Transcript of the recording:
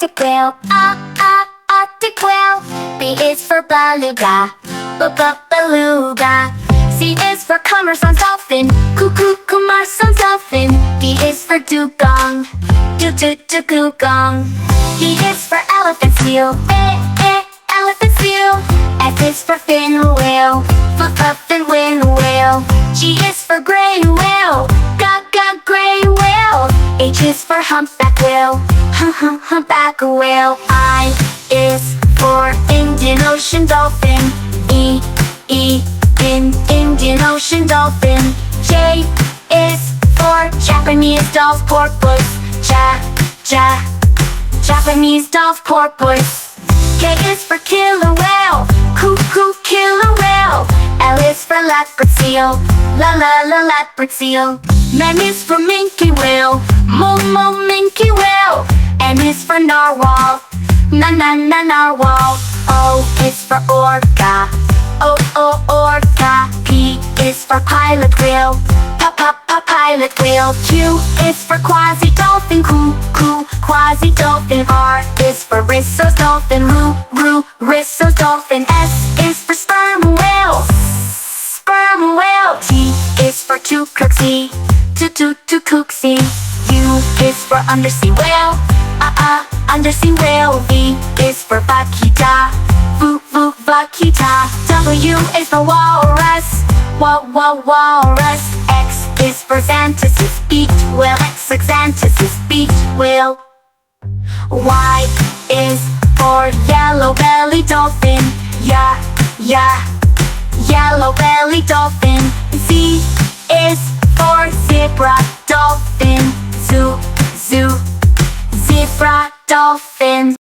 Arctic whale, Arctic whale. B is for beluga, beluga. C is for Commerson's dolphin, Commerson's dolphin. D is for dugong, dugong. E is for elephant seal, elephant seal. F is for fin whale, fin whale. G is for gray whale, gray whale. H is for humpback whale, humpback whale. I is for Indian Ocean dolphin, Indian Ocean dolphin. J is for Japanese dolphin porpoise, Japanese dolphin porpoise. K is for killer whale, killer whale. L is for leopard seal, leopard seal. M is for minke whale, minke whale. N is for narwhal, narwhal. O is for orca, orca. P is for pilot whale, pilot whale. Q is for quasi dolphin, quasi dolphin. R is for Risso's dolphin, Risso's dolphin. S is for sperm whale, sperm whale. T is for Tucuxi, Tucuxi. U is for undersea whale, undersea whale. V is for Vaquita, Vaquita. W is for walrus, walrus. X is for Xanthus, beaked whale, Xanthus, beaked whale. Y is for yellow belly dolphin, yellow belly dolphin. Z is for zebra dolphin, zebra dolphin.